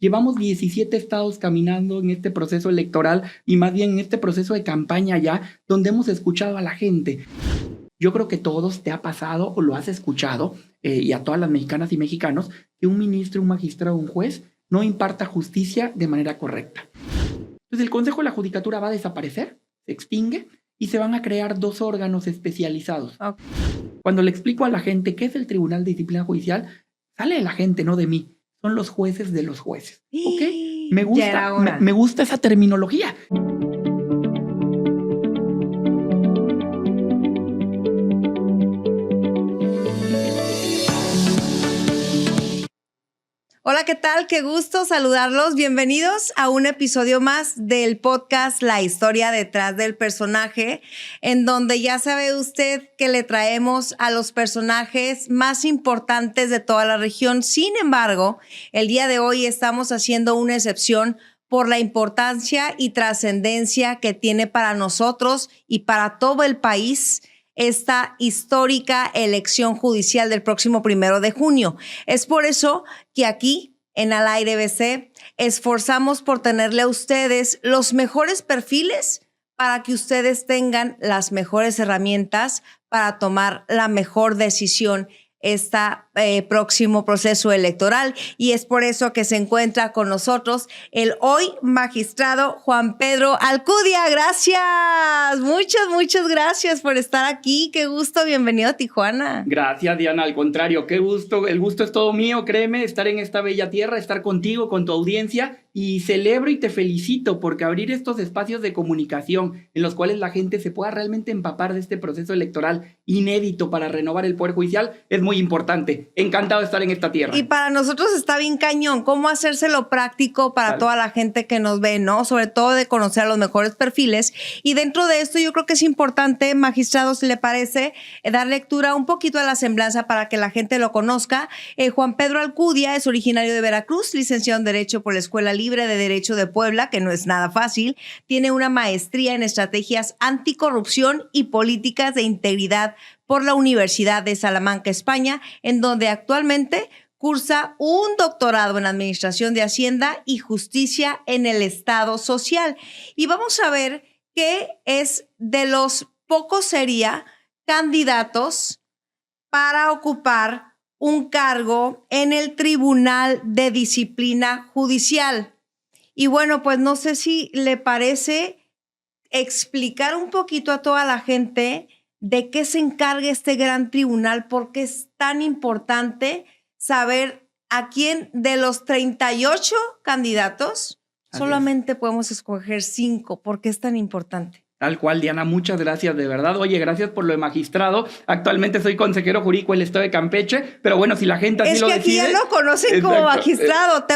Llevamos 17 estados caminando en este proceso electoral y más bien en este proceso de campaña ya, donde hemos escuchado a la gente. Yo creo que todos te ha pasado o lo has escuchado, y a todas las mexicanas y mexicanos, que un ministro, un magistrado, un juez no imparta justicia de manera correcta. Entonces el Consejo de la Judicatura va a desaparecer, se extingue y se van a crear 2 órganos especializados. Okay. Cuando le explico a la gente qué es el Tribunal de Disciplina Judicial, sale de la gente, no de mí. Son los jueces de los jueces. ¿Ok? Me gusta esa terminología. Hola, ¿qué tal? Qué gusto saludarlos. Bienvenidos a un episodio más del podcast La historia detrás del personaje, en donde ya sabe usted que le traemos a los personajes más importantes de toda la región. Sin embargo, el día de hoy estamos haciendo una excepción por la importancia y trascendencia que tiene para nosotros y para todo el país esta histórica elección judicial del próximo 1 de junio. Es por eso que aquí, en Al Aire BC, esforzamos por tenerle a ustedes los mejores perfiles para que ustedes tengan las mejores herramientas para tomar la mejor decisión próximo proceso electoral. Y es por eso que se encuentra con nosotros el hoy magistrado Juan Pedro Alcudia. Gracias, muchas gracias por estar aquí. Qué gusto, bienvenido a Tijuana. Gracias, Diana, al contrario, qué gusto. El gusto es todo mío, créeme, estar en esta bella tierra, estar contigo, con tu audiencia. Y celebro y te felicito porque abrir estos espacios de comunicación en los cuales la gente se pueda realmente empapar de este proceso electoral inédito para renovar el Poder Judicial es muy importante. Encantado de estar en esta tierra. Y para nosotros está bien cañón cómo hacérselo práctico para toda la gente que nos ve, ¿no? Sobre todo de conocer a los mejores perfiles. Y dentro de esto yo creo que es importante, magistrado, si le parece, dar lectura un poquito a la semblanza para que la gente lo conozca. Juan Pedro Alcudia es originario de Veracruz, licenciado en Derecho por la Escuela Libre de Derecho de Puebla, que no es nada fácil. Tiene una maestría en estrategias anticorrupción y políticas de integridad por la Universidad de Salamanca, España, en donde actualmente cursa un doctorado en Administración de Hacienda y Justicia en el Estado Social. Y vamos a ver qué es de los pocos candidatos para ocupar un cargo en el Tribunal de Disciplina Judicial. Y bueno, pues no sé si le parece explicar un poquito a toda la gente de qué se encarga este gran tribunal, por qué es tan importante saber a quién de los 38 candidatos solamente podemos escoger 5. ¿Por qué es tan importante? Tal cual, Diana, muchas gracias, de verdad. Oye, gracias por lo de magistrado. Actualmente soy consejero jurídico del Estado de Campeche, pero bueno, si la gente así lo decide... Es que aquí ya lo conocen como magistrado.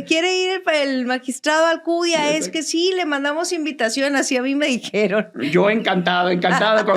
Quiere ir el magistrado Alcudia. Exacto. Es que sí, le mandamos invitación, así a mí me dijeron. Yo encantado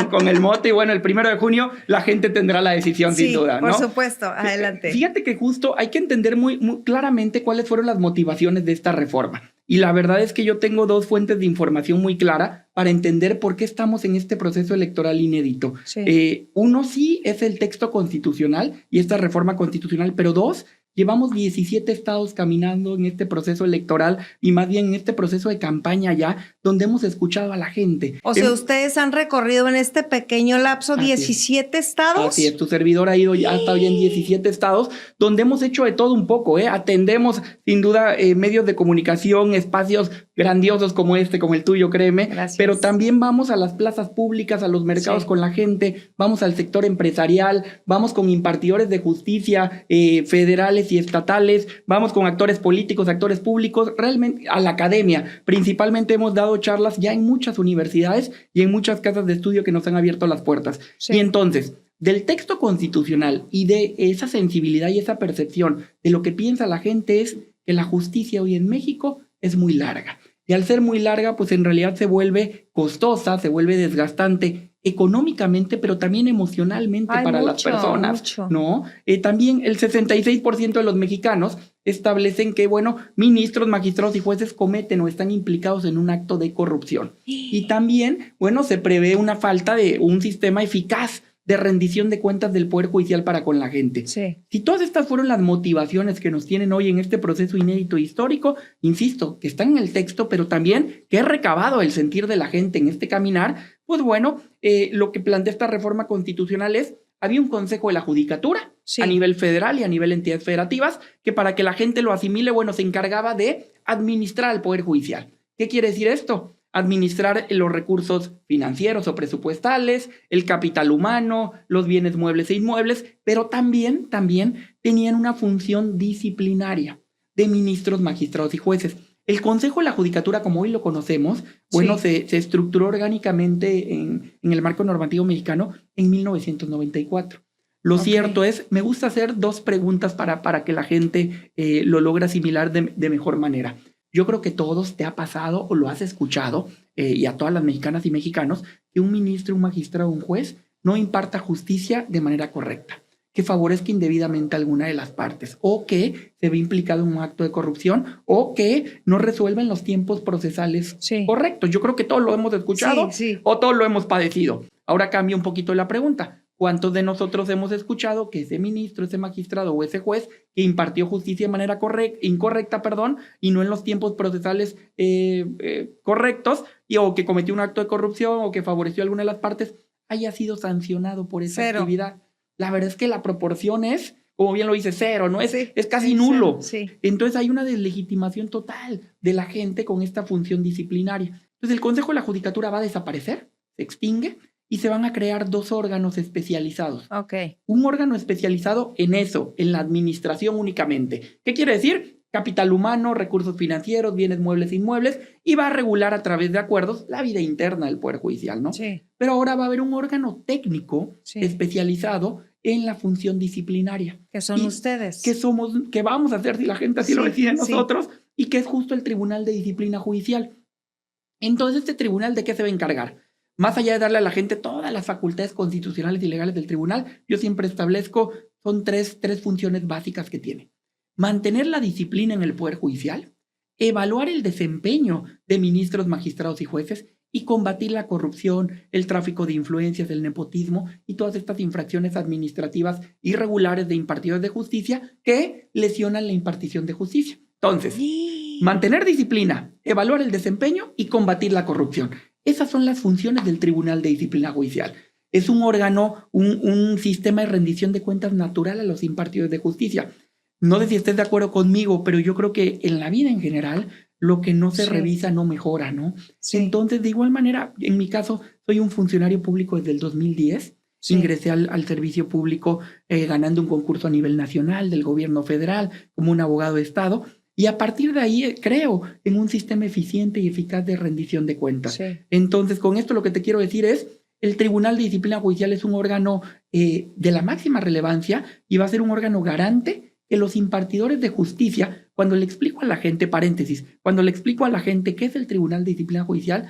con el mote. Y bueno, el 1 de junio la gente tendrá la decisión, sin duda, ¿no? Por supuesto, adelante. Fíjate que justo hay que entender muy claramente cuáles fueron las motivaciones de esta reforma. Y la verdad es que yo tengo 2 fuentes de información muy clara para entender por qué estamos en este proceso electoral inédito. Sí. Uno sí es el texto constitucional y esta reforma constitucional, pero 2, llevamos 17 estados caminando en este proceso electoral y más bien en este proceso de campaña ya, donde hemos escuchado a la gente. O sea, ustedes han recorrido en este pequeño lapso 17 estados. Así es, tu servidor ha ido ya hasta hoy en 17 estados, donde hemos hecho de todo un poco, atendemos sin duda medios de comunicación, espacios grandiosos como como el tuyo, créeme. Gracias. Pero también vamos a las plazas públicas, a los mercados con la gente, vamos al sector empresarial, vamos con impartidores de justicia federales y estatales, vamos con actores políticos, actores públicos, realmente a la academia. Principalmente hemos dado charlas ya en muchas universidades y en muchas casas de estudio que nos han abierto las puertas. Sí. Y entonces, del texto constitucional y de esa sensibilidad y esa percepción de lo que piensa la gente es que la justicia hoy en México es muy larga. Y al ser muy larga, pues en realidad se vuelve costosa, se vuelve desgastante económicamente, pero también emocionalmente para las personas, ¿no? También el 66% de los mexicanos establecen que, bueno, ministros, magistrados y jueces cometen o están implicados en un acto de corrupción. Y también, bueno, se prevé una falta de un sistema eficaz de rendición de cuentas del Poder Judicial para con la gente. Sí. Si todas estas fueron las motivaciones que nos tienen hoy en este proceso inédito e histórico, insisto, que están en el texto, pero también que he recabado el sentir de la gente en este caminar, pues bueno, lo que plantea esta reforma constitucional es, había un Consejo de la Judicatura a nivel federal y a nivel entidades federativas, que para que la gente lo asimile, bueno, se encargaba de administrar al Poder Judicial. ¿Qué quiere decir esto? Administrar los recursos financieros o presupuestales, el capital humano, los bienes muebles e inmuebles, pero también tenían una función disciplinaria de ministros, magistrados y jueces. El Consejo de la Judicatura, como hoy lo conocemos, bueno, se estructuró orgánicamente en el marco normativo mexicano en 1994. Lo cierto es, me gusta hacer dos preguntas para que la gente lo logre asimilar de mejor manera. Yo creo que todos te ha pasado o lo has escuchado, y a todas las mexicanas y mexicanos, que un ministro, un magistrado, un juez no imparta justicia de manera correcta, que favorezca indebidamente a alguna de las partes, o que se ve implicado en un acto de corrupción, o que no resuelva en los tiempos procesales correctos. Yo creo que todos lo hemos escuchado o todos lo hemos padecido. Ahora cambia un poquito la pregunta. ¿Cuántos de nosotros hemos escuchado que ese ministro, ese magistrado o ese juez que impartió justicia de manera incorrecta, y no en los tiempos procesales correctos, o que cometió un acto de corrupción o que favoreció a alguna de las partes, haya sido sancionado por esa actividad? La verdad es que la proporción es, como bien lo dice, cero, ¿no? Es casi nulo. Entonces hay una deslegitimación total de la gente con esta función disciplinaria. Entonces el Consejo de la Judicatura va a desaparecer, se extingue, y se van a crear dos órganos especializados. Un órgano especializado en eso, en la administración únicamente. ¿Qué quiere decir? Capital humano, recursos financieros, bienes muebles e inmuebles, y va a regular a través de acuerdos la vida interna del Poder Judicial, ¿no? Pero ahora va a haber un órgano técnico especializado en la función disciplinaria. Que son ustedes. Que vamos a hacer si la gente así lo decide nosotros, y que es justo el Tribunal de Disciplina Judicial. Entonces, ¿este tribunal de qué se va a encargar? Más allá de darle a la gente todas las facultades constitucionales y legales del tribunal, yo siempre establezco, son tres funciones básicas que tiene. Mantener la disciplina en el Poder Judicial, evaluar el desempeño de ministros, magistrados y jueces, y combatir la corrupción, el tráfico de influencias, el nepotismo y todas estas infracciones administrativas irregulares de impartidores de justicia que lesionan la impartición de justicia. Entonces, mantener disciplina, evaluar el desempeño y combatir la corrupción. Esas son las funciones del Tribunal de Disciplina Judicial. Es un órgano, un sistema de rendición de cuentas natural a los impartidores de justicia. No sé si estés de acuerdo conmigo, pero yo creo que en la vida en general, lo que no se revisa no mejora, ¿no? Entonces, de igual manera, en mi caso, soy un funcionario público desde el 2010. Ingresé al servicio público ganando un concurso a nivel nacional del gobierno federal como un abogado de Estado. Y a partir de ahí creo en un sistema eficiente y eficaz de rendición de cuentas. Entonces, con esto lo que te quiero decir es, el Tribunal de Disciplina Judicial es un órgano de la máxima relevancia y va a ser un órgano garante que los impartidores de justicia, cuando le explico a la gente, cuando le explico a la gente qué es el Tribunal de Disciplina Judicial,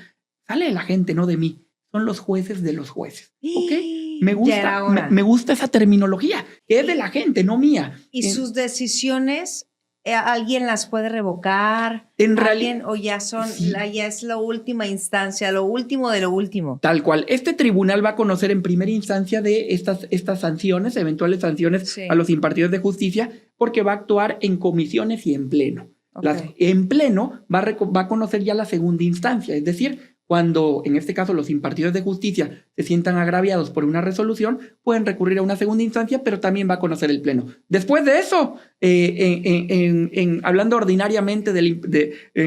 sale de la gente, no de mí. Son los jueces de los jueces. ¿Ok? Me gusta esa terminología, que es de la gente, no mía. ¿Y sus decisiones alguien las puede revocar? En realidad, o ya ya es la última instancia, lo último de lo último. Tal cual. Este tribunal va a conocer en primera instancia de estas sanciones, eventuales sanciones a los impartidores de justicia, porque va a actuar en comisiones y en pleno. En pleno va a conocer ya la segunda instancia, es decir, cuando, en este caso, los impartidores de justicia se sientan agraviados por una resolución, pueden recurrir a una segunda instancia, pero también va a conocer el pleno. Después de eso, hablando ordinariamente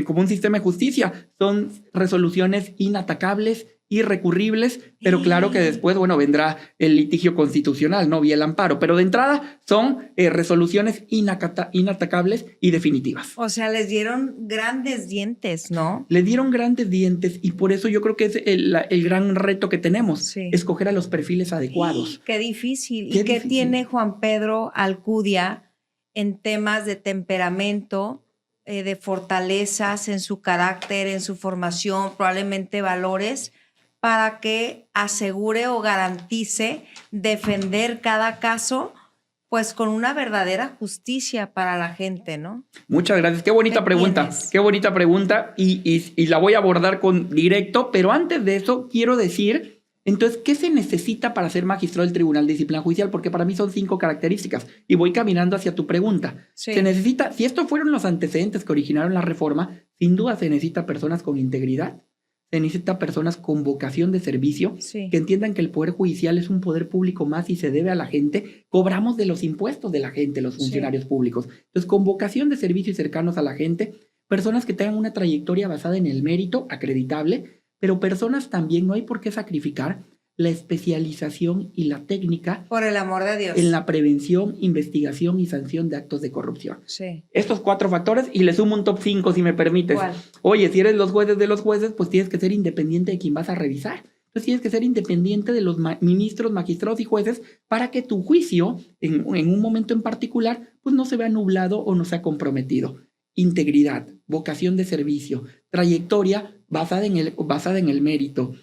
como un sistema de justicia, son resoluciones inatacables, irrecurribles, pero claro que después, vendrá el litigio constitucional, ¿no? Vía el amparo, pero de entrada son resoluciones inatacables y definitivas. O sea, les dieron grandes dientes, ¿no? Les dieron grandes dientes y por eso yo creo que es el gran reto que tenemos, escoger a los perfiles adecuados. Qué difícil. ¿Y qué tiene Juan Pedro Alcudia en temas de temperamento, de fortalezas en su carácter, en su formación, probablemente valores, para que asegure o garantice defender cada caso, pues con una verdadera justicia para la gente, ¿no? Muchas gracias. Qué bonita pregunta. Qué bonita pregunta y la voy a abordar con directo, pero antes de eso quiero decir Entonces, ¿qué se necesita para ser magistrado del Tribunal de Disciplina Judicial? Porque para mí son 5 características. Y voy caminando hacia tu pregunta. Sí. Se necesita, si estos fueron los antecedentes que originaron la reforma, sin duda se necesita personas con integridad, se necesita personas con vocación de servicio, Sí. que entiendan que el Poder Judicial es un poder público más y se debe a la gente. Cobramos de los impuestos de la gente, los funcionarios públicos. Entonces, con vocación de servicio y cercanos a la gente, personas que tengan una trayectoria basada en el mérito, acreditable, pero personas también, no hay por qué sacrificar la especialización y la técnica Por el amor de Dios. en la prevención, investigación y sanción de actos de corrupción. Sí. Estos 4 factores, y le sumo un top 5 si me permites. ¿Cuál? Oye, si eres los jueces de los jueces, pues tienes que ser independiente de quien vas a revisar. Entonces tienes que ser independiente de los ministros, magistrados y jueces para que tu juicio, en un momento en particular, pues no se vea nublado o no sea comprometido. Integridad, vocación de servicio, trayectoria basada en el mérito,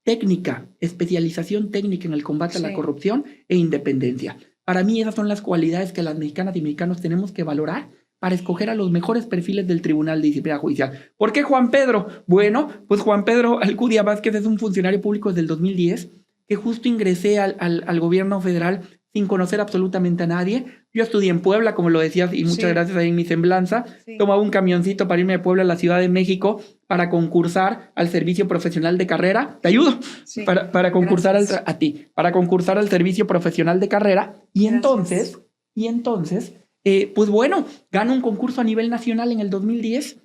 técnica, especialización técnica en el combate a la corrupción e independencia. Para mí esas son las cualidades que las mexicanas y mexicanos tenemos que valorar para escoger a los mejores perfiles del Tribunal de Disciplina Judicial. ¿Por qué Juan Pedro? Bueno, pues Juan Pedro Alcudia Vázquez es un funcionario público desde el 2010 que justo ingresé al gobierno federal sin conocer absolutamente a nadie. Yo estudié en Puebla, como lo decías, y muchas gracias ahí en mi semblanza. Sí. Tomaba un camioncito para irme de Puebla a la Ciudad de México para concursar al servicio profesional de carrera. ¿Te ayudo? Sí. Para concursar para concursar al servicio profesional de carrera. Y entonces, pues bueno, gano un concurso a nivel nacional en el 2010.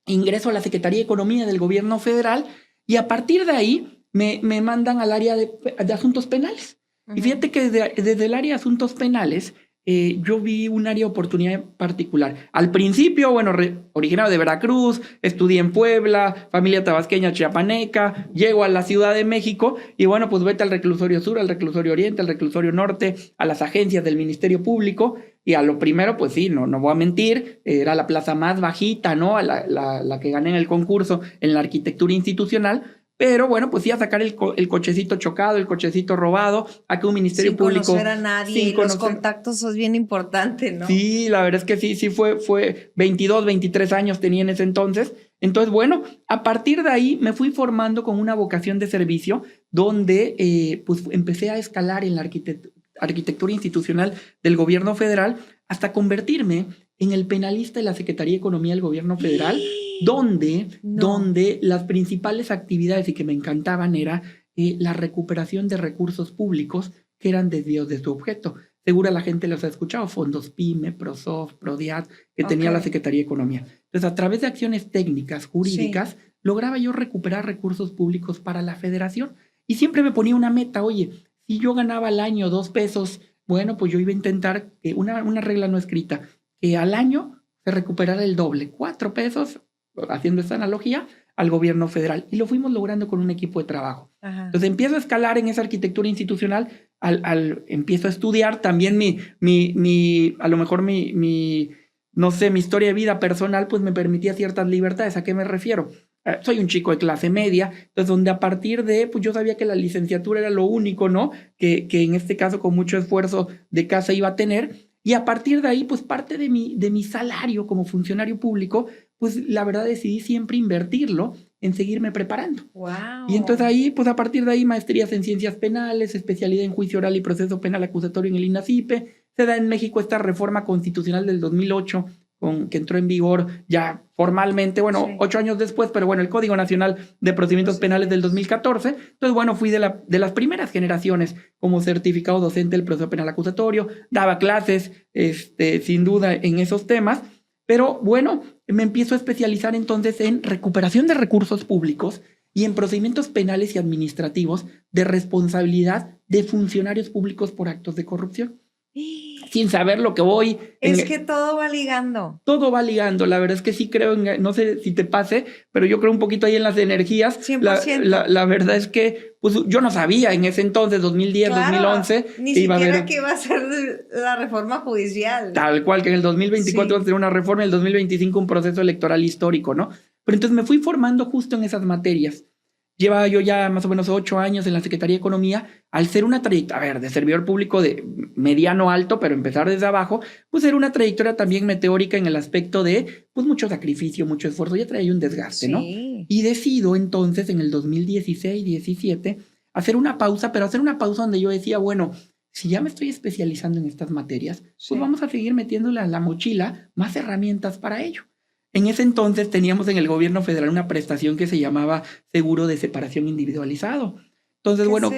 Ingreso a la Secretaría de Economía del gobierno federal y a partir de ahí me mandan al área de asuntos penales. Y fíjate que desde el área de asuntos penales yo vi un área de oportunidad particular. Al principio, bueno, originario de Veracruz, estudié en Puebla, familia tabasqueña chiapaneca, llego a la Ciudad de México y bueno, pues vete al reclusorio sur, al reclusorio oriente, al reclusorio norte, a las agencias del Ministerio Público y a lo primero, pues sí, no voy a mentir, era la plaza más bajita, ¿no? La que gané en el concurso en la arquitectura institucional. Pero bueno, pues sí, a sacar el cochecito chocado, el cochecito robado, a que un ministerio público... Sin conocer a nadie, los contactos son bien importantes, ¿no? Sí, la verdad es que sí fue 22, 23 años tenía en ese entonces. Entonces, bueno, a partir de ahí me fui formando con una vocación de servicio donde pues empecé a escalar en la arquitectura institucional del gobierno federal hasta convertirme en el penalista de la Secretaría de Economía del gobierno federal, donde las principales actividades y que me encantaban era la recuperación de recursos públicos que eran desvíos de su objeto. Seguro la gente los ha escuchado, fondos PYME, PROSOF, PRODIAT, que tenía la Secretaría de Economía. Entonces, a través de acciones técnicas, jurídicas, lograba yo recuperar recursos públicos para la federación. Y siempre me ponía una meta, oye, si yo ganaba al año 2 pesos, bueno, pues yo iba a intentar, una regla no escrita, que al año se recuperara el doble, 4 pesos, haciendo esta analogía, al gobierno federal. Y lo fuimos logrando con un equipo de trabajo. Ajá. Entonces empiezo a escalar en esa arquitectura institucional, empiezo a estudiar también a lo mejor no sé, mi historia de vida personal, pues me permitía ciertas libertades. ¿A qué me refiero? Soy un chico de clase media, entonces donde a partir de, pues yo sabía que la licenciatura era lo único, ¿no? Que en este caso con mucho esfuerzo de casa iba a tener. Y a partir de ahí, pues parte de mi salario como funcionario público, pues la verdad decidí siempre invertirlo en seguirme preparando. Wow. Y entonces ahí, pues a partir de ahí, maestrías en ciencias penales, especialidad en juicio oral y proceso penal acusatorio en el INACIPE. Se da en México esta reforma constitucional del 2008, que entró en vigor ya formalmente, 8 años después, pero bueno, el Código Nacional de Procedimientos Penales del 2014. Entonces, bueno, fui de las primeras generaciones como certificado docente del proceso penal acusatorio, daba clases, sin duda, en esos temas, pero bueno, me empiezo a especializar entonces en recuperación de recursos públicos y en procedimientos penales y administrativos de responsabilidad de funcionarios públicos por actos de corrupción. Sin saber lo que voy. Que todo va ligando. Todo va ligando. La verdad es que sí creo, no sé si te pase, pero yo creo un poquito ahí en las energías. 100%. La verdad es que pues, yo no sabía en ese entonces, 2010, 2011. Ni siquiera que iba a ser la reforma judicial. Tal cual, que en el 2024 va a ser una reforma, en el 2025 un proceso electoral histórico, ¿no? Pero entonces me fui formando justo en esas materias. Llevaba yo ya más o menos 8 años en la Secretaría de Economía. Al ser una trayectoria, de servidor público de mediano alto, pero empezar desde abajo, pues era una trayectoria también meteórica en el aspecto de, pues mucho sacrificio, mucho esfuerzo. Ya traía un desgaste, ¿no? Y decido entonces en el 2016-17 hacer una pausa, pero hacer una pausa donde yo decía, bueno, si ya me estoy especializando en estas materias, pues vamos a seguir metiéndole a la mochila más herramientas para ello. En ese entonces teníamos en el gobierno federal una prestación que se llamaba seguro de separación individualizado. Entonces, bueno,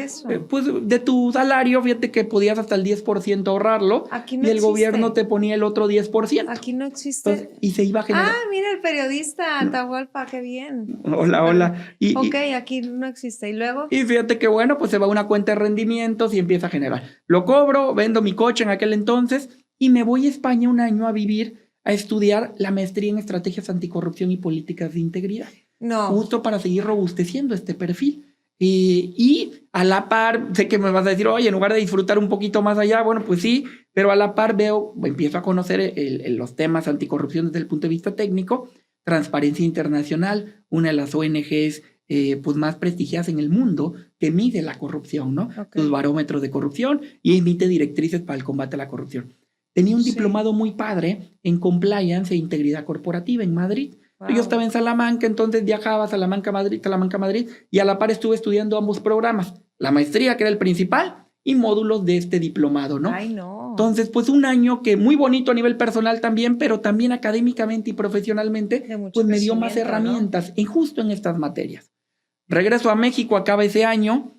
pues de tu salario, fíjate que podías hasta el 10% ahorrarlo. Aquí no y el existe. Gobierno te ponía el otro 10%. Aquí no existe. Entonces, y se iba a generar. Ah, mira el periodista Atahualpa, qué bien. Hola. Ok, aquí no existe. ¿Y luego? Y fíjate que bueno, pues se va a una cuenta de rendimientos y empieza a generar. Lo cobro, vendo mi coche en aquel entonces y me voy a España un año a vivir, a estudiar la maestría en estrategias anticorrupción y políticas de integridad. No. Justo para seguir robusteciendo este perfil. Y a la par, sé que me vas a decir, oye, en lugar de disfrutar un poquito más allá, bueno, pues sí, pero a la par empiezo a conocer los temas anticorrupción desde el punto de vista técnico. Transparencia Internacional, una de las ONGs pues más prestigiadas en el mundo, que mide la corrupción, ¿no? Okay. Los barómetros de corrupción y emite directrices para el combate a la corrupción. Tenía un diplomado muy padre en Compliance e Integridad Corporativa en Madrid. Wow. Yo estaba en Salamanca, entonces viajaba a Salamanca-Madrid, y a la par estuve estudiando ambos programas, la maestría, que era el principal, y módulos de este diplomado, ¿no? Ay, no. Entonces, pues un año que muy bonito a nivel personal también, pero también académicamente y profesionalmente, pues me dio más herramientas, ¿no? Justo en estas materias. Regreso a México, acaba ese año,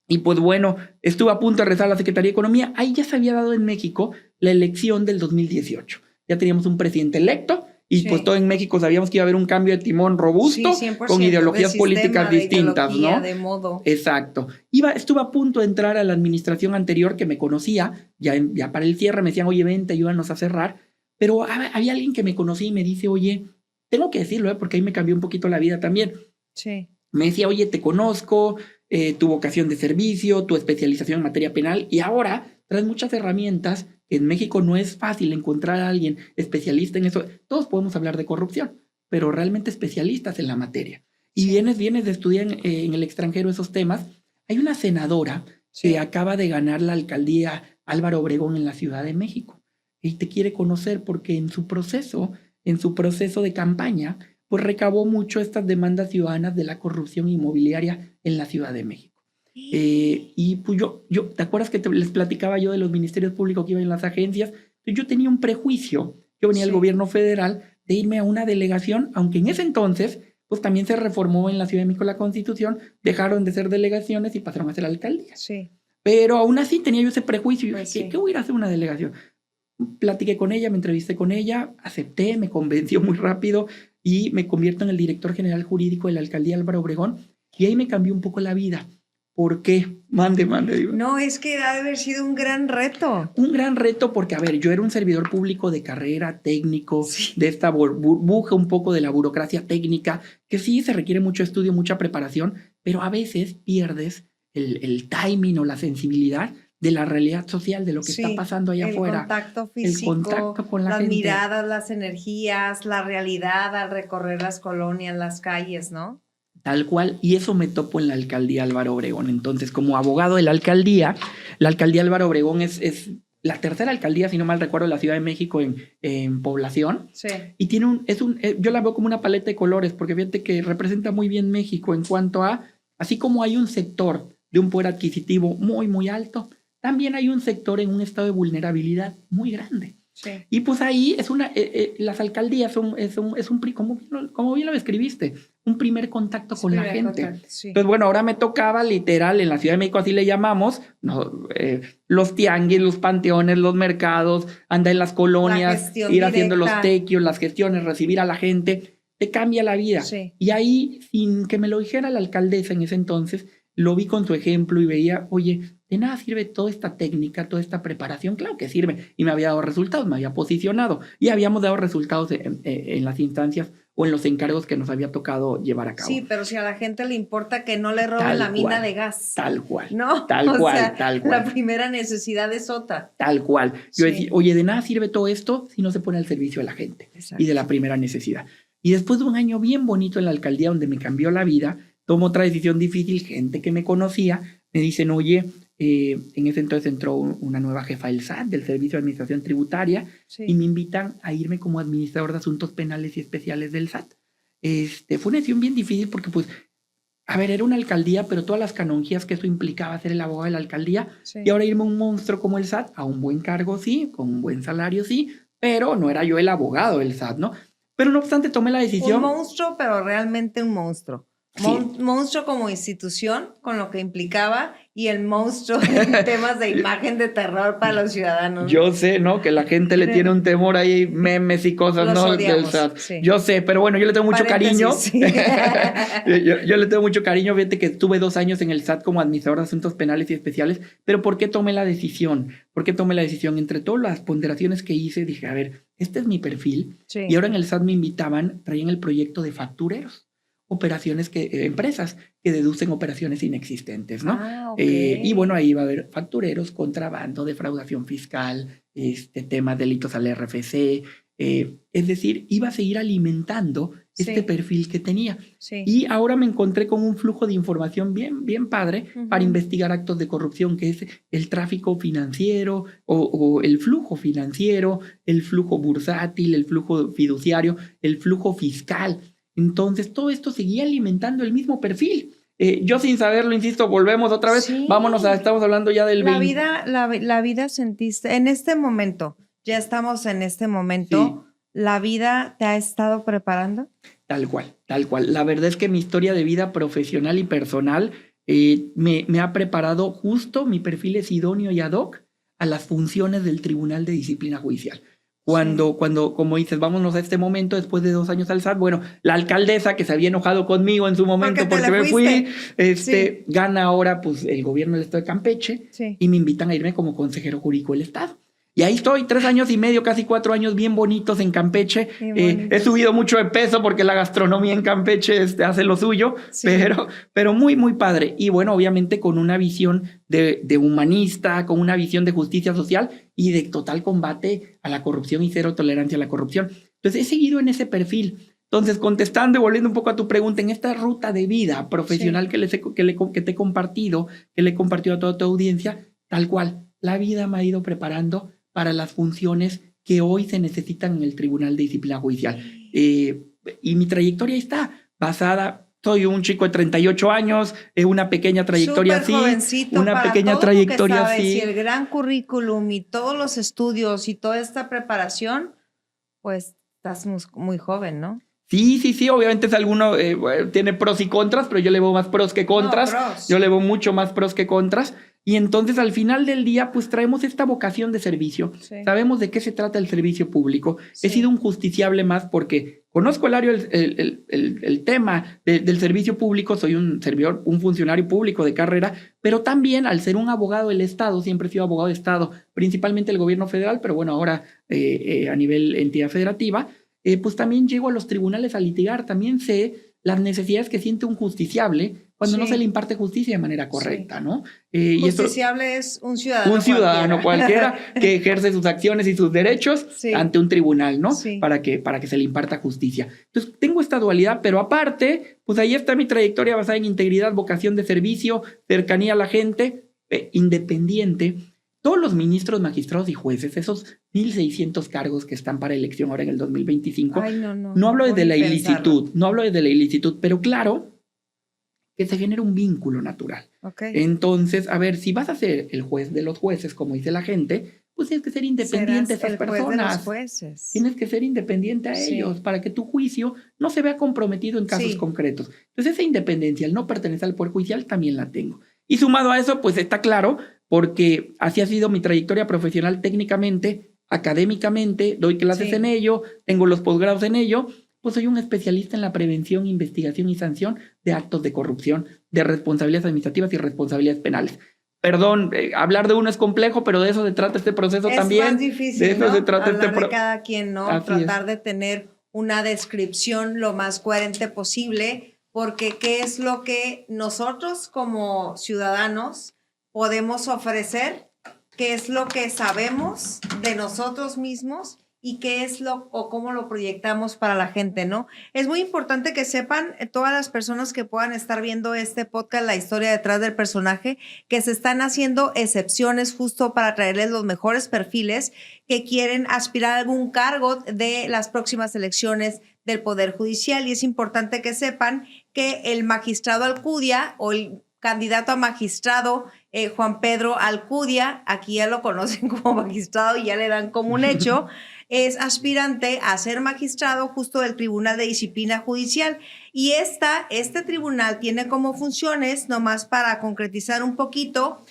y pues bueno, estuve a punto de regresar a la Secretaría de Economía. Ahí ya se había dado en México la elección del 2018. Ya teníamos un presidente electo, y pues todo en México sabíamos que iba a haber un cambio de timón robusto, con ideologías políticas distintas, ¿no? De modo. Exacto. Estuve a punto de entrar a la administración anterior que me conocía, ya para el cierre me decían, oye, vente, ayúdanos a cerrar, pero había alguien que me conocía y me dice, oye, tengo que decirlo, porque ahí me cambió un poquito la vida también. Sí. Me decía, oye, te conozco, tu vocación de servicio, tu especialización en materia penal, y ahora traes muchas herramientas. En México no es fácil encontrar a alguien especialista en eso. Todos podemos hablar de corrupción, pero realmente especialistas en la materia. Y vienes de estudiar en el extranjero esos temas. Hay una senadora que acaba de ganar la alcaldía Álvaro Obregón en la Ciudad de México y te quiere conocer porque en su proceso de campaña, pues recabó mucho estas demandas ciudadanas de la corrupción inmobiliaria en la Ciudad de México. Y pues ¿te acuerdas que les platicaba yo de los ministerios públicos que iban en las agencias? Yo tenía un prejuicio, yo venía del gobierno federal, de irme a una delegación, aunque en ese entonces, pues también se reformó en la Ciudad de México la Constitución, dejaron de ser delegaciones y pasaron a ser alcaldías. Sí. Pero aún así tenía yo ese prejuicio, pues ¿qué voy a ir a hacer una delegación? Platiqué con ella, me entrevisté con ella, acepté, me convenció muy rápido y me convierto en el director general jurídico de la alcaldía Álvaro Obregón, y ahí me cambió un poco la vida. ¿Por qué? Mande. Digo. No, es que ha de haber sido un gran reto. Un gran reto porque, a ver, yo era un servidor público de carrera, técnico, de esta burbuja un poco de la burocracia técnica, que sí se requiere mucho estudio, mucha preparación, pero a veces pierdes el timing o la sensibilidad de la realidad social, de lo que está pasando allá afuera. El contacto físico, el contacto con la gente. Miradas, las energías, la realidad al recorrer las colonias, las calles, ¿no? Tal cual, y eso me topo en la alcaldía Álvaro Obregón. Entonces, como abogado de la alcaldía Álvaro Obregón es la tercera alcaldía, si no mal recuerdo, de la Ciudad de México en población. Sí. Y yo la veo como una paleta de colores, porque fíjate que representa muy bien México en cuanto a, así como hay un sector de un poder adquisitivo muy, muy alto, también hay un sector en un estado de vulnerabilidad muy grande. Sí. Y pues ahí las alcaldías como bien lo describiste, un primer contacto con la gente. Sí. Entonces, bueno, ahora me tocaba literal, en la Ciudad de México así le llamamos, los tianguis, los panteones, los mercados, andar en las colonias, ir haciendo los tequios, las gestiones, recibir a la gente, te cambia la vida. Sí. Y ahí, sin que me lo dijera la alcaldesa en ese entonces, lo vi con su ejemplo y veía, oye, de nada sirve toda esta técnica, toda esta preparación. Claro que sirve, y me había dado resultados, me había posicionado, y habíamos dado resultados en las instancias o en los encargos que nos había tocado llevar a cabo. Sí, pero si a la gente le importa que no le roben la mina de gas. Tal cual. ¿No? Tal cual. La primera necesidad es otra. Tal cual. Yo decía, oye, de nada sirve todo esto si no se pone al servicio de la gente. Exacto. Y de la primera necesidad. Y después de un año bien bonito en la alcaldía donde me cambió la vida, tomo otra decisión difícil. Gente que me conocía me dicen, oye, en ese entonces entró una nueva jefa del SAT, del Servicio de Administración Tributaria, y me invitan a irme como administrador de asuntos penales y especiales del SAT. Fue una decisión bien difícil porque pues a ver, era una alcaldía, pero todas las canonjías que eso implicaba ser el abogado de la alcaldía, Sí. y ahora irme a un monstruo como el SAT, a un buen cargo sí, con un buen salario sí, pero no era yo el abogado del SAT, ¿no? Pero no obstante tomé la decisión. Un monstruo, pero realmente un monstruo. Sí. Monstruo como institución, con lo que implicaba, y el monstruo en temas de imagen de terror para los ciudadanos. Yo sé, ¿no? Que la gente le tiene un temor ahí, memes y cosas, Los ¿no? odiamos, Del SAT. sí. Yo sé, pero bueno, yo le tengo mucho cariño. Sí. yo le tengo mucho cariño. Fíjate que estuve 2 años en el SAT como administrador de asuntos penales y especiales, pero ¿por qué tomé la decisión? ¿Por qué tomé la decisión? Entre todas las ponderaciones que hice, dije, a ver, este es mi perfil. Sí. Y ahora en el SAT me invitaban, traían el proyecto de factureros. Operaciones empresas que deducen operaciones inexistentes, ¿no? Ah, ok. Y bueno, ahí va a haber factureros, contrabando, defraudación fiscal, temas, delitos al RFC. Es decir, iba a seguir alimentando este perfil que tenía. Sí. Y ahora me encontré con un flujo de información bien padre para investigar actos de corrupción, que es el tráfico financiero o el flujo financiero, el flujo bursátil, el flujo fiduciario, el flujo fiscal. Entonces, todo esto seguía alimentando el mismo perfil. Yo sin saberlo, insisto, volvemos otra vez. Sí. Estamos hablando ya del La vida sentiste, en este momento, ya estamos en este momento, Sí. ¿la vida te ha estado preparando? Tal cual, tal cual. La verdad es que mi historia de vida profesional y personal me ha preparado justo, mi perfil es idóneo y ad hoc a las funciones del Tribunal de Disciplina Judicial. Cuando, como dices, vámonos a este momento, después de 2 años al SAT, bueno, la alcaldesa que se había enojado conmigo en su momento porque me fui, gana ahora pues el gobierno del estado de Campeche y me invitan a irme como consejero jurídico del estado. Y ahí estoy, 3 años y medio, casi 4 años bien bonitos en Campeche. He subido mucho de peso porque la gastronomía en Campeche hace lo suyo, pero muy, muy padre. Y bueno, obviamente con una visión de humanista, con una visión de justicia social y de total combate a la corrupción y cero tolerancia a la corrupción. Entonces he seguido en ese perfil. Entonces, contestando y volviendo un poco a tu pregunta, en esta ruta de vida profesional que te he compartido, que le he compartido a toda tu audiencia, tal cual, la vida me ha ido preparando para las funciones que hoy se necesitan en el Tribunal de Disciplina Judicial. Y mi trayectoria está basada, soy un chico de 38 años, una pequeña trayectoria así, una pequeña trayectoria así. Y el gran currículum y todos los estudios y toda esta preparación, pues estás muy joven, ¿no? Sí, obviamente tiene pros y contras, pero yo le veo más pros que contras. Yo le veo mucho más pros que contras. Y entonces al final del día, pues traemos esta vocación de servicio. Sí. Sabemos de qué se trata el servicio público. Sí. He sido un justiciable más porque conozco el tema del servicio público, soy un funcionario público de carrera, pero también al ser un abogado del Estado, siempre he sido abogado de Estado, principalmente el gobierno federal, pero bueno, ahora a nivel entidad federativa, pues también llego a los tribunales a litigar, también sé las necesidades que siente un justiciable cuando no se le imparte justicia de manera correcta, ¿no? Justiciable es un ciudadano. Un ciudadano cualquiera que ejerce sus acciones y sus derechos ante un tribunal, ¿no? Sí. Para que se le imparta justicia. Entonces, tengo esta dualidad, pero aparte, pues ahí está mi trayectoria basada en integridad, vocación de servicio, cercanía a la gente, independiente. Todos los ministros, magistrados y jueces, esos 1,600 cargos que están para elección ahora en el 2025, no hablo desde la ilicitud, pero claro que se genera un vínculo natural. Okay. Entonces, a ver, si vas a ser el juez de los jueces, como dice la gente, pues tienes que ser independiente a esas personas. Juez de los jueces. Tienes que ser independiente a ellos para que tu juicio no se vea comprometido en casos concretos. Entonces, esa independencia, el no pertenecer al Poder Judicial, también la tengo. Y sumado a eso, pues está claro, porque así ha sido mi trayectoria profesional técnicamente, académicamente, doy clases en ello, tengo los posgrados en ello, pues soy un especialista en la prevención, investigación y sanción de actos de corrupción, de responsabilidades administrativas y responsabilidades penales. Perdón, hablar de uno es complejo, pero de eso se trata este proceso también. Es más difícil, de eso ¿no? se trata hablar de cada quien, ¿no? Así tratar de tener una descripción lo más coherente posible, porque qué es lo que nosotros como ciudadanos podemos ofrecer, qué es lo que sabemos de nosotros mismos y qué es o cómo lo proyectamos para la gente, ¿no? Es muy importante que sepan todas las personas que puedan estar viendo este podcast, la historia detrás del personaje, que se están haciendo excepciones justo para traerles los mejores perfiles que quieren aspirar a algún cargo de las próximas elecciones del Poder Judicial. Y es importante que sepan que el magistrado Alcudia o el candidato a magistrado Juan Pedro Alcudia, aquí ya lo conocen como magistrado y ya le dan como un hecho, es aspirante a ser magistrado justo del Tribunal de Disciplina Judicial. Y este tribunal tiene como funciones, nomás para concretizar un poquito,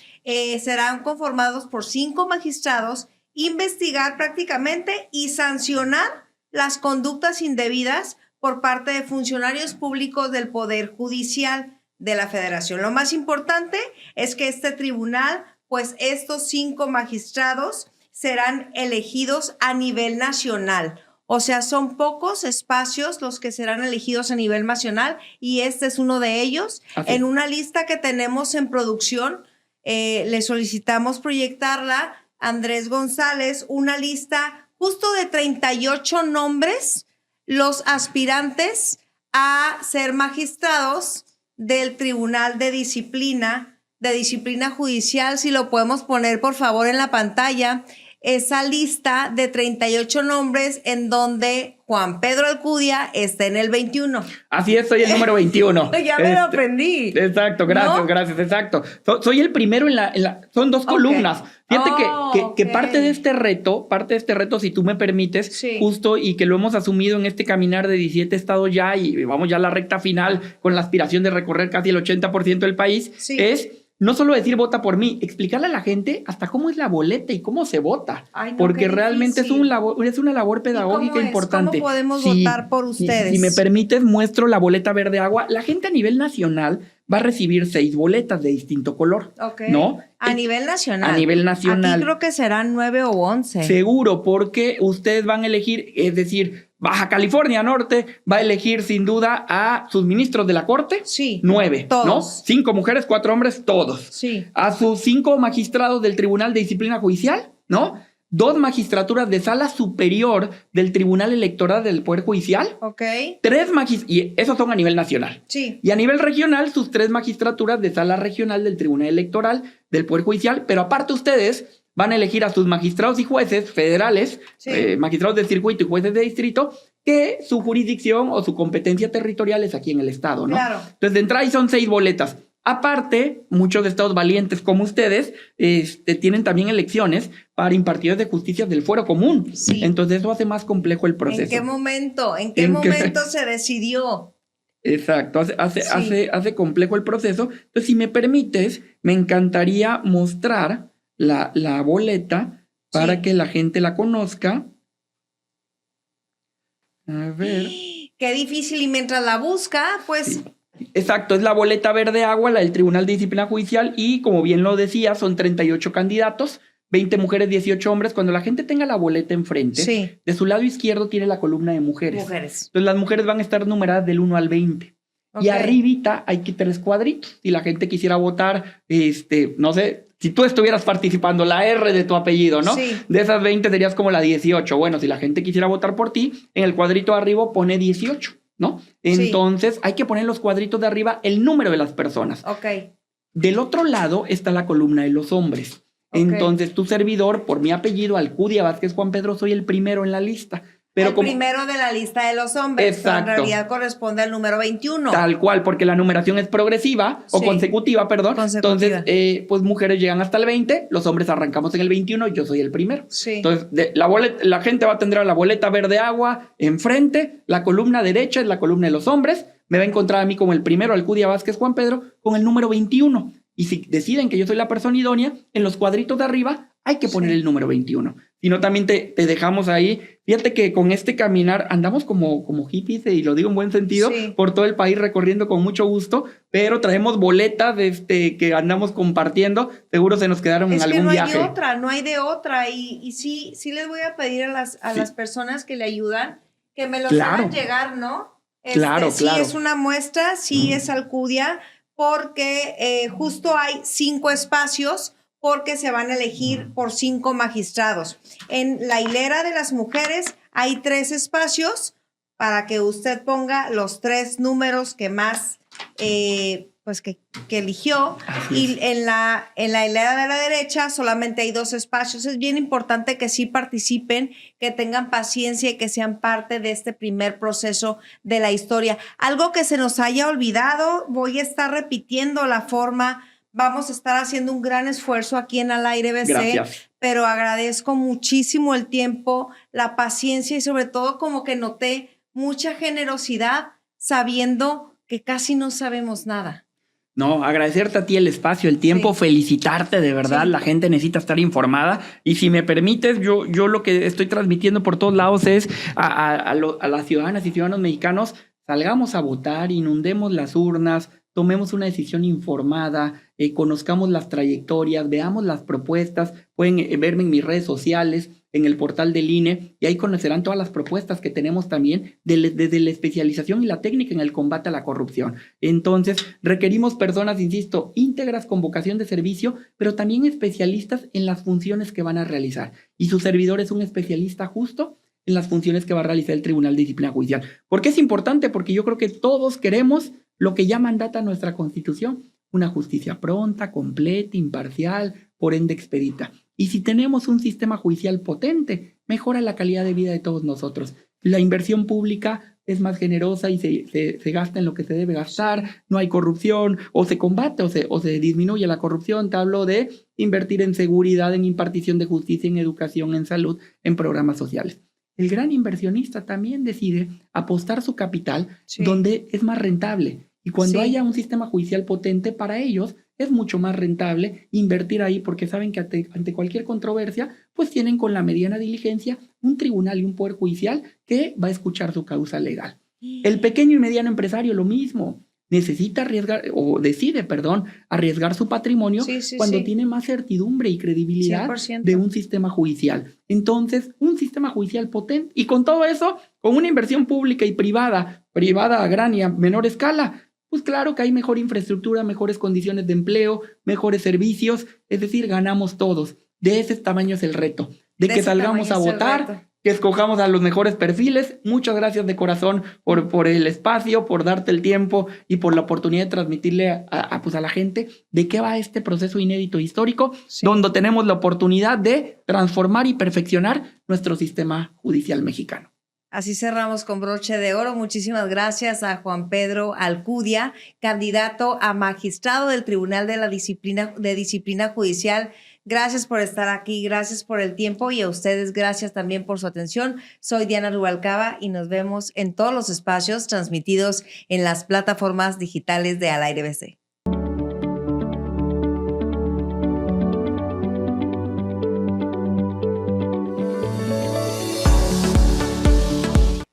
serán conformados por 5 magistrados, investigar prácticamente y sancionar las conductas indebidas por parte de funcionarios públicos del Poder Judicial de la Federación. Lo más importante es que este tribunal, pues estos 5 magistrados serán elegidos a nivel nacional. O sea, son pocos espacios los que serán elegidos a nivel nacional y este es uno de ellos. En una lista que tenemos en producción, le solicitamos proyectarla, Andrés González, una lista justo de 38 nombres, los aspirantes a ser magistrados del Tribunal de Disciplina Judicial. Si lo podemos poner, por favor, en la pantalla, esa lista de 38 nombres en donde Juan Pedro Alcudia está en el 21. Así es, soy el número 21. Ya me lo aprendí. Exacto, gracias, ¿no? Gracias, exacto. Soy el primero en la son 2 columnas. Fíjate que parte de este reto, si tú me permites, justo, y que lo hemos asumido en este caminar de 17 estados ya, y vamos ya a la recta final con la aspiración de recorrer casi el 80% del país, es no solo decir vota por mí, explicarle a la gente hasta cómo es la boleta y cómo se vota. Ay, no, porque realmente es una labor pedagógica importante. ¿Cómo podemos votar por ustedes? Si me permites, muestro la boleta verde agua. La gente a nivel nacional va a recibir 6 boletas de distinto color, ¿no? A nivel nacional. A nivel nacional. Aquí creo que serán 9 o 11. Seguro, porque ustedes van a elegir, es decir, Baja California Norte va a elegir sin duda a sus ministros de la Corte. 9, todos. ¿no? 5 mujeres, 4 hombres, todos. A sus 5 magistrados del Tribunal de Disciplina Judicial, ¿no? 2 magistraturas de sala superior del Tribunal Electoral del Poder Judicial. 3 y esos son a nivel nacional. Y a nivel regional, sus 3 magistraturas de sala regional del Tribunal Electoral del Poder Judicial. Pero aparte ustedes van a elegir a sus magistrados y jueces federales, magistrados de circuito y jueces de distrito, que su jurisdicción o su competencia territorial es aquí en el estado, ¿no? Claro. Entonces, de entrada ahí son 6 boletas. Aparte, muchos estados valientes como ustedes tienen también elecciones para impartidores de justicia del fuero común. Entonces, eso hace más complejo el proceso. ¿En qué momento? ¿En qué momento se decidió? Exacto, hace complejo el proceso. Entonces, si me permites, me encantaría mostrar la boleta para que la gente la conozca. A ver. Qué difícil, y mientras la busca, pues... Exacto, es la boleta verde agua, la del Tribunal de Disciplina Judicial, y como bien lo decía, son 38 candidatos, 20 mujeres, 18 hombres. Cuando la gente tenga la boleta enfrente, de su lado izquierdo tiene la columna de mujeres. Entonces las mujeres van a estar numeradas del 1 al 20. Y arribita hay 3 cuadritos. Si la gente quisiera votar, no sé, si tú estuvieras participando, la R de tu apellido, ¿no? De esas 20 serías como la 18. Bueno, si la gente quisiera votar por ti, en el cuadrito de arriba pone 18, ¿no? Entonces hay que poner en los cuadritos de arriba el número de las personas. Del otro lado está la columna de los hombres. Entonces tu servidor, por mi apellido, Alcudia Vázquez Juan Pedro, soy el primero en la lista. Pero primero de la lista de los hombres. Exacto. En realidad corresponde al número 21. Tal cual, porque la numeración es progresiva o consecutiva, perdón. Entonces, pues mujeres llegan hasta el 20, los hombres arrancamos en el 21, yo soy el primero. Entonces, la gente va a tener la boleta verde agua enfrente, la columna derecha es la columna de los hombres, me va a encontrar a mí como el primero, Alcudia Vázquez Juan Pedro, con el número 21. Y si deciden que yo soy la persona idónea, en los cuadritos de arriba hay que poner el número 21. Si no, también te dejamos ahí. Fíjate que con este caminar andamos como hippies, y lo digo en buen sentido, por todo el país recorriendo con mucho gusto, pero traemos boletas que andamos compartiendo. Seguro se nos quedaron en algún viaje. No hay de otra. Y sí les voy a pedir a las personas que le ayudan que me los hagan llegar, ¿no? Claro. Es una muestra, es Alcudia, porque justo hay 5 espacios, porque se van a elegir por 5 magistrados. En la hilera de las mujeres hay 3 espacios para que usted ponga los 3 números que más pues que eligió. Así Y en la hilera de la derecha solamente hay 2 espacios. Es bien importante que sí participen, que tengan paciencia y que sean parte de este primer proceso de la historia. Algo que se nos haya olvidado, voy a estar repitiendo la forma. Vamos a estar haciendo un gran esfuerzo aquí en Al Aire BC. Gracias. Pero agradezco muchísimo el tiempo, la paciencia y sobre todo como que noté mucha generosidad sabiendo que casi no sabemos nada. No, agradecerte a ti el espacio, el tiempo, Sí. felicitarte de verdad. Sí. La gente necesita estar informada. Y si me permites, yo lo que estoy transmitiendo por todos lados es a las ciudadanas y ciudadanos mexicanos, salgamos a votar, inundemos las urnas, tomemos una decisión informada, conozcamos las trayectorias, veamos las propuestas. Pueden verme en mis redes sociales, en el portal del INE, y ahí conocerán todas las propuestas que tenemos también desde la especialización y la técnica en el combate a la corrupción. Entonces, requerimos personas, insisto, íntegras con vocación de servicio, pero también especialistas en las funciones que van a realizar. Y su servidor es un especialista justo en las funciones que va a realizar el Tribunal de Disciplina Judicial. ¿Por qué es importante? Porque yo creo que todos queremos lo que ya mandata nuestra Constitución, una justicia pronta, completa, imparcial, por ende expedita. Y si tenemos un sistema judicial potente, mejora la calidad de vida de todos nosotros. La inversión pública es más generosa y se gasta en lo que se debe gastar, no hay corrupción, o se combate o se disminuye la corrupción. Te hablo de invertir en seguridad, en impartición de justicia, en educación, en salud, en programas sociales. El gran inversionista también decide apostar su capital donde es más rentable. Y cuando haya un sistema judicial potente, para ellos es mucho más rentable invertir ahí porque saben que ante cualquier controversia, pues tienen con la mediana diligencia un tribunal y un poder judicial que va a escuchar su causa legal. El pequeño y mediano empresario, lo mismo. Necesita arriesgar su patrimonio cuando tiene más certidumbre y credibilidad 100%. de un sistema judicial. Entonces, un sistema judicial potente y con todo eso, con una inversión pública y privada a gran y a menor escala, pues claro que hay mejor infraestructura, mejores condiciones de empleo, mejores servicios, es decir, ganamos todos. De ese tamaño es el reto, de que salgamos a votar, que escojamos a los mejores perfiles. Muchas gracias de corazón por el espacio, por darte el tiempo y por la oportunidad de transmitirle a la gente de qué va este proceso inédito histórico, donde tenemos la oportunidad de transformar y perfeccionar nuestro sistema judicial mexicano. Así cerramos con broche de oro. Muchísimas gracias a Juan Pedro Alcudia, candidato a magistrado del Tribunal de Disciplina Judicial. Gracias por estar aquí, gracias por el tiempo y a ustedes gracias también por su atención. Soy Diana Rubalcaba y nos vemos en todos los espacios transmitidos en las plataformas digitales de Al Aire BC.